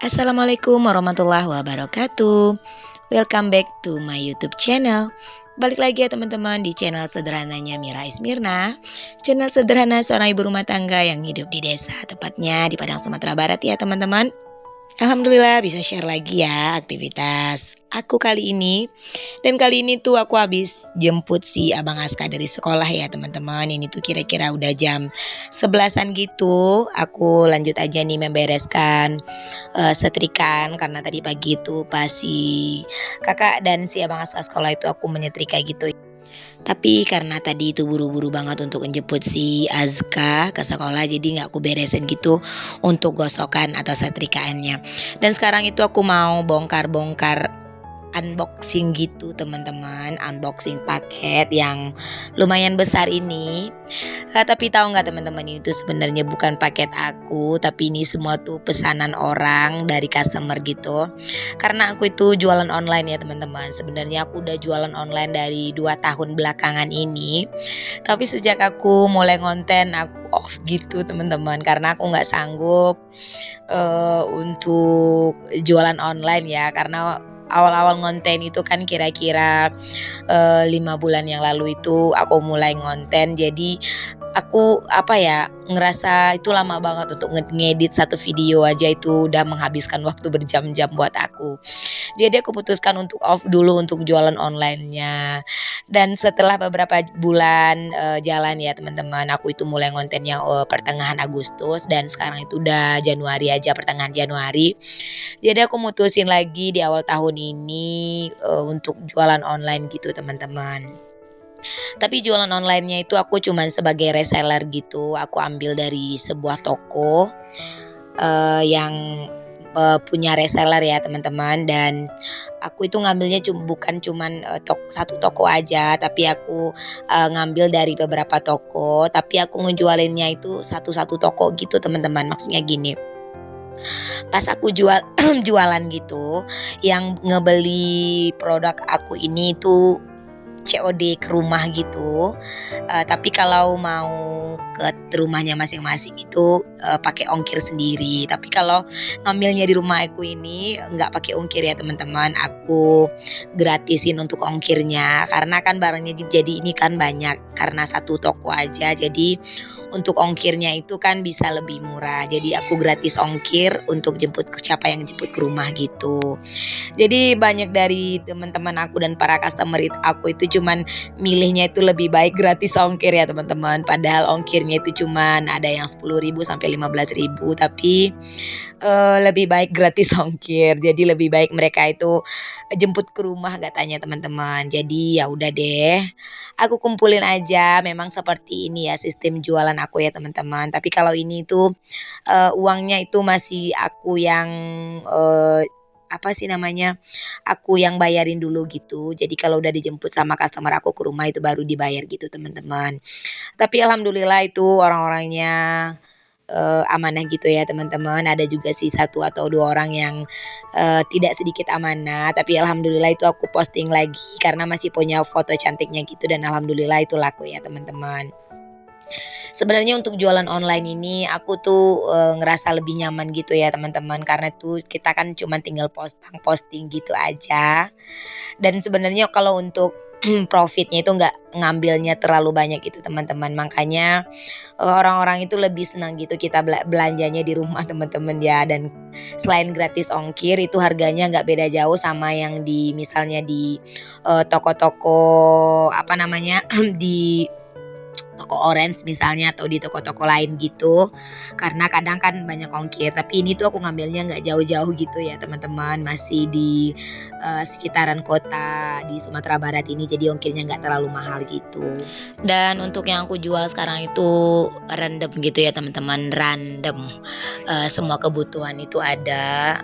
Assalamualaikum warahmatullahi wabarakatuh. Welcome back to my YouTube channel. Balik lagi ya teman-teman di channel sederhananya Mira Ismirna. Channel sederhana seorang ibu rumah tangga yang hidup di desa, tepatnya di Padang Sumatera Barat ya teman-teman. Alhamdulillah bisa share lagi ya aktivitas aku kali ini. Dan kali ini tuh aku habis jemput si Abang Aska dari sekolah ya teman-teman. Ini tuh kira-kira udah jam 11-an gitu. Aku lanjut aja nih membereskan setrikaan karena tadi pagi itu pas si kakak dan si Abang Aska sekolah itu aku menyetrika gitu. Tapi karena tadi itu buru-buru banget untuk menjemput si Azka ke sekolah, jadi nggak aku beresin gitu untuk gosokan atau setrikaannya. Dan sekarang itu aku mau bongkar-bongkar unboxing gitu teman-teman, unboxing paket yang lumayan besar ini. Tapi tahu nggak teman-teman, ini tuh sebenarnya bukan paket aku, tapi ini semua tuh pesanan orang dari customer gitu. Karena aku itu jualan online ya teman-teman. Sebenarnya aku udah jualan online dari 2 tahun belakangan ini. Tapi sejak aku mulai ngonten aku off gitu teman-teman, karena aku nggak sanggup untuk jualan online ya, karena awal-awal ngonten itu kan kira-kira 5 bulan yang lalu itu aku mulai ngonten. Jadi aku ngerasa itu lama banget untuk ngedit satu video aja, itu udah menghabiskan waktu berjam-jam buat aku. Jadi aku putuskan untuk off dulu untuk jualan onlinenya. Dan setelah beberapa bulan jalan ya teman-teman, aku itu mulai ngontennya pertengahan Agustus, dan sekarang itu udah Januari aja, pertengahan Januari. Jadi aku mutusin lagi di awal tahun ini untuk jualan online gitu teman-teman. Tapi jualan onlinenya itu aku cuman sebagai reseller gitu. Aku ambil dari sebuah toko yang punya reseller ya teman-teman. Dan aku itu ngambilnya bukan cuman satu toko aja, tapi aku ngambil dari beberapa toko. Tapi aku ngejualinnya itu satu-satu toko gitu teman-teman. Maksudnya gini, pas aku jualan gitu, yang ngebeli produk aku ini tuh COD ke rumah gitu. Tapi kalau mau ke rumahnya masing-masing itu pakai ongkir sendiri. Tapi kalau ngambilnya di rumah aku ini nggak pakai ongkir ya teman-teman. Aku gratisin untuk ongkirnya, karena kan barangnya jadi ini kan banyak, karena satu toko aja. Jadi untuk ongkirnya itu kan bisa lebih murah. Jadi aku gratis ongkir untuk jemput siapa yang jemput ke rumah gitu. Jadi banyak dari teman-teman aku dan para customer aku itu cuman milihnya itu lebih baik gratis ongkir ya teman-teman. Padahal ongkirnya itu cuman ada yang 10.000 sampai 15.000, tapi lebih baik gratis ongkir. Jadi lebih baik mereka itu jemput ke rumah katanya teman-teman. Jadi ya udah deh, aku kumpulin aja. Memang seperti ini ya sistem jualan aku ya teman-teman. Tapi kalau ini tuh uangnya itu masih aku yang aku yang bayarin dulu gitu. Jadi kalau udah dijemput sama customer aku ke rumah itu baru dibayar gitu teman-teman. Tapi alhamdulillah itu orang-orangnya amanah gitu ya teman-teman. Ada juga sih satu atau dua orang yang tidak sedikit amanah. Tapi alhamdulillah itu aku posting lagi karena masih punya foto cantiknya gitu, dan alhamdulillah itu laku ya teman-teman. Sebenarnya untuk jualan online ini aku tuh ngerasa lebih nyaman gitu ya teman-teman, karena tuh kita kan cuma tinggal posting gitu aja. Dan sebenarnya kalau untuk profitnya itu nggak ngambilnya terlalu banyak gitu teman-teman. Makanya orang-orang itu lebih senang gitu kita belanjanya di rumah teman-teman ya. Dan selain gratis ongkir, itu harganya nggak beda jauh sama yang di misalnya di toko-toko di toko orange misalnya, atau di toko-toko lain gitu. Karena kadang kan banyak ongkir, tapi ini tuh aku ngambilnya nggak jauh-jauh gitu ya teman-teman, masih di sekitaran kota di Sumatera Barat ini, jadi ongkirnya nggak terlalu mahal gitu. Dan untuk yang aku jual sekarang itu random gitu ya teman-teman, random. Semua kebutuhan itu ada.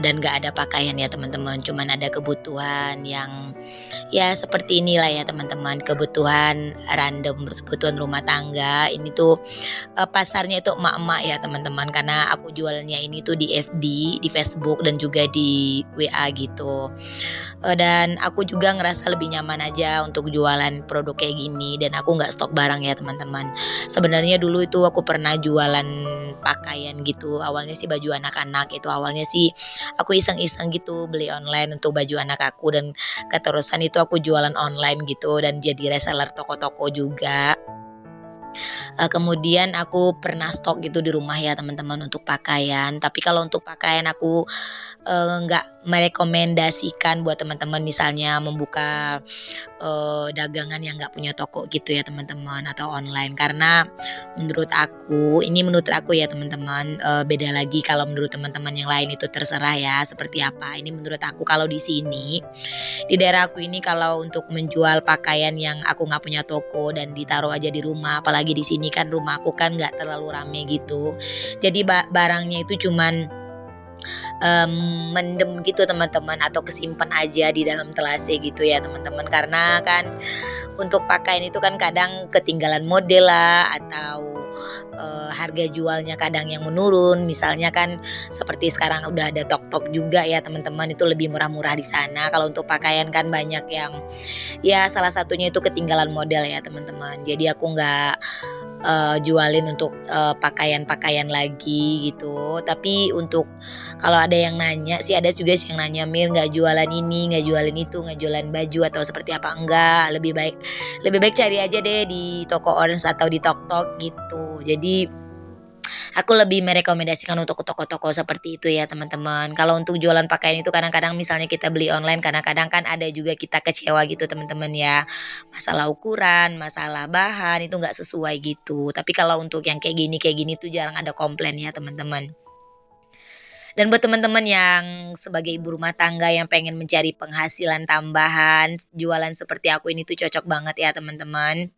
dan nggak ada pakaian ya teman-teman, cuman ada kebutuhan yang ya seperti inilah ya teman-teman, kebutuhan random, kebutuhan rumah tangga. Ini tuh pasarnya itu emak-emak ya teman-teman, karena aku jualnya ini tuh di FB, di Facebook dan juga di WA gitu. Dan aku juga ngerasa lebih nyaman aja untuk jualan produk kayak gini dan aku nggak stok barang ya teman-teman. Sebenarnya dulu itu aku pernah jualan pakaian gitu, awalnya sih baju anak-anak, itu awalnya sih aku iseng-iseng gitu beli online untuk baju anak aku, dan keterusan itu aku jualan online gitu dan jadi reseller toko-toko juga. Kemudian aku pernah stok gitu di rumah ya teman-teman untuk pakaian, tapi kalau untuk pakaian aku, nggak merekomendasikan buat teman-teman misalnya membuka, dagangan yang nggak punya toko gitu ya teman-teman, atau online. Karena menurut aku ya teman-teman, beda lagi kalau menurut teman-teman yang lain itu terserah ya seperti apa. Ini menurut aku kalau di daerah aku ini kalau untuk menjual pakaian yang aku nggak punya toko dan ditaruh aja di rumah, apalagi di sini kan rumah aku kan nggak terlalu rame gitu. Jadi barangnya itu cuman mendem gitu teman-teman, atau kesimpan aja di dalam telase gitu ya teman-teman. Karena kan untuk pakaian itu kan kadang ketinggalan model lah, atau harga jualnya kadang yang menurun. Misalnya kan seperti sekarang udah ada tok-tok juga ya teman-teman, itu lebih murah-murah di sana. Kalau untuk pakaian kan banyak yang ya salah satunya itu ketinggalan model ya teman-teman. Jadi aku nggak jualin untuk pakaian-pakaian lagi gitu. Tapi untuk kalau ada yang nanya sih, ada juga sih yang nanya, "Mir, nggak jualan ini, nggak jualan itu, nggak jualan baju atau seperti apa?" Enggak, lebih baik cari aja deh di toko Orange atau di Tok-Tok gitu. Jadi aku lebih merekomendasikan untuk ke toko-toko seperti itu ya teman-teman. Kalau untuk jualan pakaian itu kadang-kadang misalnya kita beli online, kadang-kadang kan ada juga kita kecewa gitu teman-teman ya. Masalah ukuran, masalah bahan itu nggak sesuai gitu. Tapi kalau untuk yang kayak gini tuh jarang ada komplain ya teman-teman. Dan buat teman-teman yang sebagai ibu rumah tangga yang pengen mencari penghasilan tambahan, jualan seperti aku ini tuh cocok banget ya teman-teman.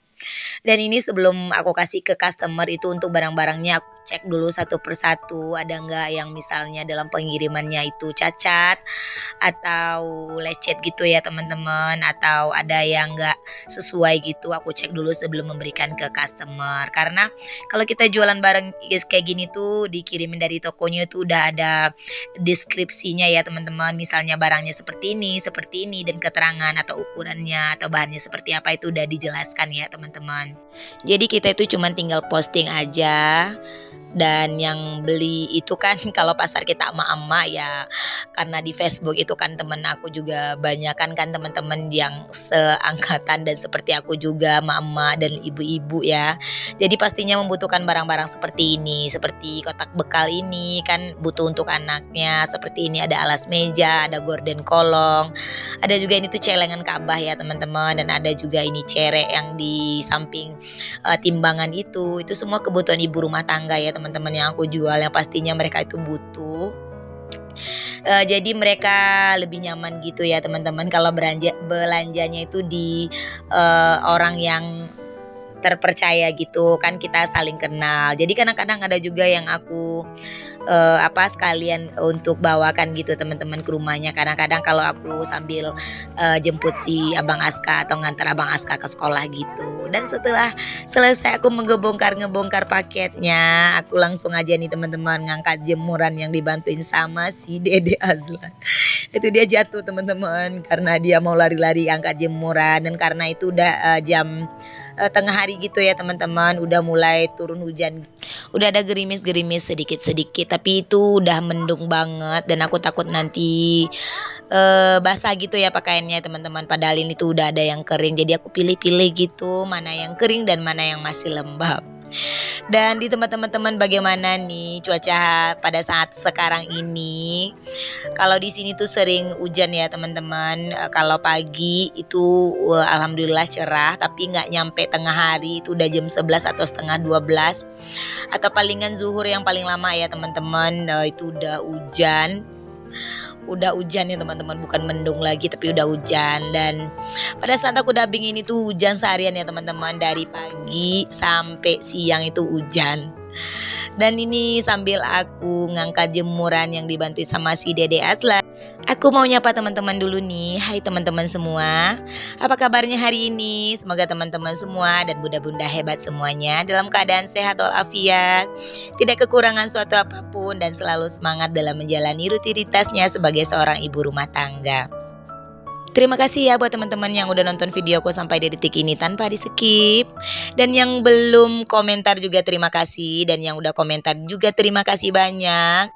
Dan ini sebelum aku kasih ke customer itu untuk barang-barangnya aku cek dulu satu persatu, ada nggak yang misalnya dalam pengirimannya itu cacat atau lecet gitu ya teman-teman, atau ada yang nggak sesuai gitu, aku cek dulu sebelum memberikan ke customer. Karena kalau kita jualan barang kayak gini tuh dikirimin dari tokonya itu udah ada deskripsinya ya teman-teman, misalnya barangnya seperti ini dan keterangan atau ukurannya atau bahannya seperti apa itu udah dijelaskan ya teman-teman. Jadi kita itu cuman tinggal posting aja, dan yang beli itu kan kalau pasar kita emak-emak ya, karena di Facebook itu kan temen aku juga banyak kan teman-teman yang seangkatan dan seperti aku juga, emak-emak dan ibu-ibu ya. Jadi pastinya membutuhkan barang-barang seperti ini, seperti kotak bekal ini kan butuh untuk anaknya, seperti ini ada alas meja, ada gorden kolong, ada juga ini tuh celengan Ka'bah ya teman-teman, dan ada juga ini cerek yang di samping timbangan itu semua kebutuhan ibu rumah tangga ya teman-teman yang aku jual, yang pastinya mereka itu butuh. Jadi mereka lebih nyaman gitu ya teman-teman kalau belanjanya itu di orang yang terpercaya gitu kan, kita saling kenal. Jadi kadang-kadang ada juga yang aku sekalian untuk bawakan gitu teman-teman ke rumahnya. Kadang-kadang kalau aku sambil jemput si Abang Aska atau ngantar Abang Aska ke sekolah gitu. Dan setelah selesai aku ngebongkar paketnya, aku langsung aja nih teman-teman ngangkat jemuran yang dibantuin sama si Dede Azlan. Itu dia jatuh teman-teman karena dia mau lari-lari angkat jemuran, dan karena itu udah jam tengah hari gitu ya teman-teman, udah mulai turun hujan. Udah ada gerimis-gerimis sedikit-sedikit, tapi itu udah mendung banget dan aku takut nanti basah gitu ya pakaiannya teman-teman. Padahal ini tuh udah ada yang kering, jadi aku pilih-pilih gitu mana yang kering dan mana yang masih lembab. Dan di tempat teman-teman bagaimana nih cuaca pada saat sekarang ini? Kalau di sini tuh sering hujan ya teman-teman. Kalau pagi itu alhamdulillah cerah, tapi nggak nyampe tengah hari, itu udah jam 11 atau setengah 12, atau palingan zuhur yang paling lama ya teman-teman. Itu udah hujan ya teman-teman, bukan mendung lagi tapi udah hujan. Dan pada saat aku dubbing ini tuh hujan seharian ya teman-teman, dari pagi sampai siang itu hujan. Dan ini sambil aku ngangkat jemuran yang dibantu sama si Dede Aslan. Aku mau nyapa teman-teman dulu nih. Hai teman-teman semua. Apa kabarnya hari ini? Semoga teman-teman semua dan bunda-bunda hebat semuanya dalam keadaan sehat walafiat, tidak kekurangan suatu apapun dan selalu semangat dalam menjalani rutinitasnya sebagai seorang ibu rumah tangga. Terima kasih ya buat teman-teman yang udah nonton videoku sampai di detik ini tanpa di skip. Dan yang belum komentar juga terima kasih. Dan yang udah komentar juga terima kasih banyak.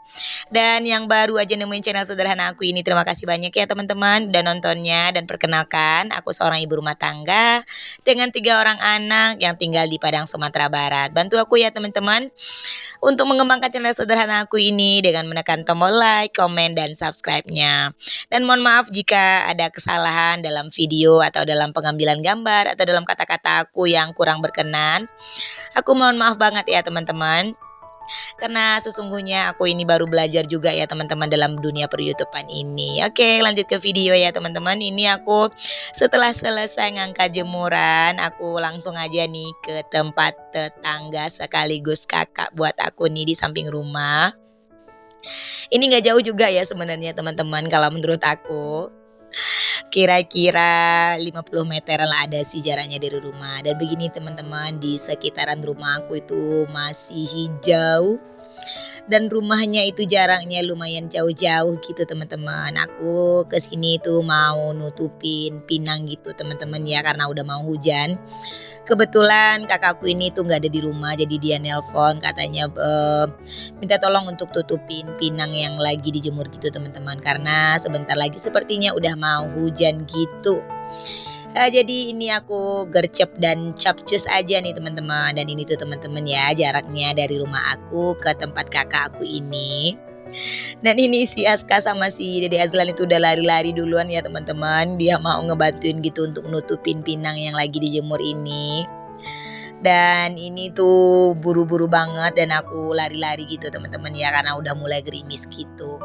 Dan yang baru aja nemuin channel sederhana aku ini, terima kasih banyak ya teman-teman udah nontonnya. Dan perkenalkan, aku seorang ibu rumah tangga dengan 3 orang anak yang tinggal di Padang, Sumatera Barat. Bantu aku ya teman-teman untuk mengembangkan channel sederhana aku ini dengan menekan tombol like, komen, dan subscribe-nya. Dan mohon maaf jika ada kesalahan dalam video atau dalam pengambilan gambar atau dalam kata-kata aku yang kurang berkenan. Aku mohon maaf banget ya teman-teman. Karena sesungguhnya aku ini baru belajar juga ya teman-teman dalam dunia per-YouTubean ini. Oke, lanjut ke video ya teman-teman. Ini aku setelah selesai ngangkat jemuran, aku langsung aja nih ke tempat tetangga sekaligus kakak buat aku nih di samping rumah. Ini nggak jauh juga ya sebenarnya teman-teman kalau menurut aku. Kira-kira 50 meteran lah ada sih jaraknya dari rumah. Dan begini teman-teman, di sekitaran rumah aku itu masih hijau. Dan rumahnya itu jaraknya lumayan jauh-jauh gitu teman-teman. Aku kesini tuh mau nutupin pinang gitu teman-teman ya, karena udah mau hujan. Kebetulan kakakku ini tuh nggak ada di rumah, jadi dia nelpon katanya minta tolong untuk tutupin pinang yang lagi dijemur gitu teman-teman, karena sebentar lagi sepertinya udah mau hujan gitu. Jadi ini aku gercep dan capcus aja nih teman-teman. Dan ini tuh teman-teman ya jaraknya dari rumah aku ke tempat kakak aku ini. Dan ini si Aska sama si Dede Azlan itu udah lari-lari duluan ya teman-teman. Dia mau ngebantuin gitu untuk nutupin pinang yang lagi dijemur ini. Dan ini tuh buru-buru banget dan aku lari-lari gitu teman-teman ya, karena udah mulai gerimis gitu.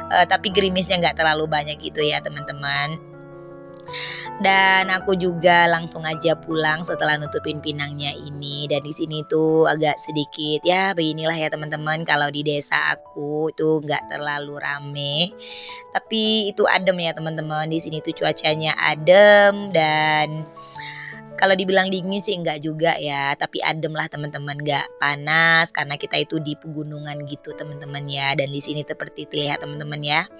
Tapi gerimisnya nggak terlalu banyak gitu ya teman-teman. Dan aku juga langsung aja pulang setelah nutupin pinangnya ini. Dan di sini tuh agak sedikit ya beginilah ya teman-teman, kalau di desa aku itu nggak terlalu rame, tapi itu adem ya teman-teman. Di sini tuh cuacanya adem dan kalau dibilang dingin sih enggak juga ya, tapi adem lah teman-teman, enggak panas karena kita itu di pegunungan gitu teman-teman ya. Dan di sini seperti terlihat teman-teman ya,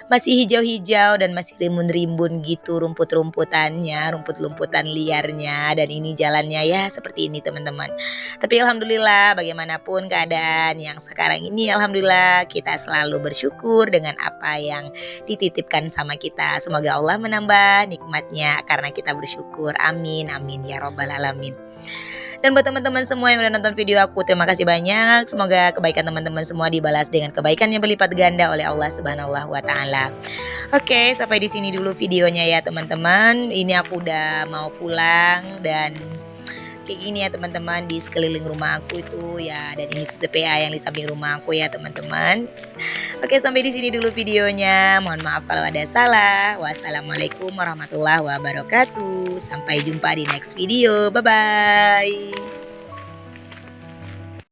masih hijau-hijau dan masih rimbun-rimbun gitu rumput-rumputannya, rumput-rumputan liarnya. Dan ini jalannya ya seperti ini teman-teman. Tapi alhamdulillah bagaimanapun keadaan yang sekarang ini, alhamdulillah kita selalu bersyukur dengan apa yang dititipkan sama kita. Semoga Allah menambah nikmatnya karena kita bersyukur. Amin, amin ya robbal alamin. Dan buat teman-teman semua yang udah nonton video aku, terima kasih banyak. Semoga kebaikan teman-teman semua dibalas dengan kebaikan yang berlipat ganda oleh Allah Subhanahu wa taala. Oke, sampai di sini dulu videonya ya teman-teman. Ini aku udah mau pulang dan kayak gini ya teman-teman di sekeliling rumah aku itu ya. Dan ini tuh TPA yang di samping rumah aku ya teman-teman. Oke, sampai di sini dulu videonya. Mohon maaf kalau ada salah. Wassalamualaikum warahmatullahi wabarakatuh. Sampai jumpa di next video. Bye bye.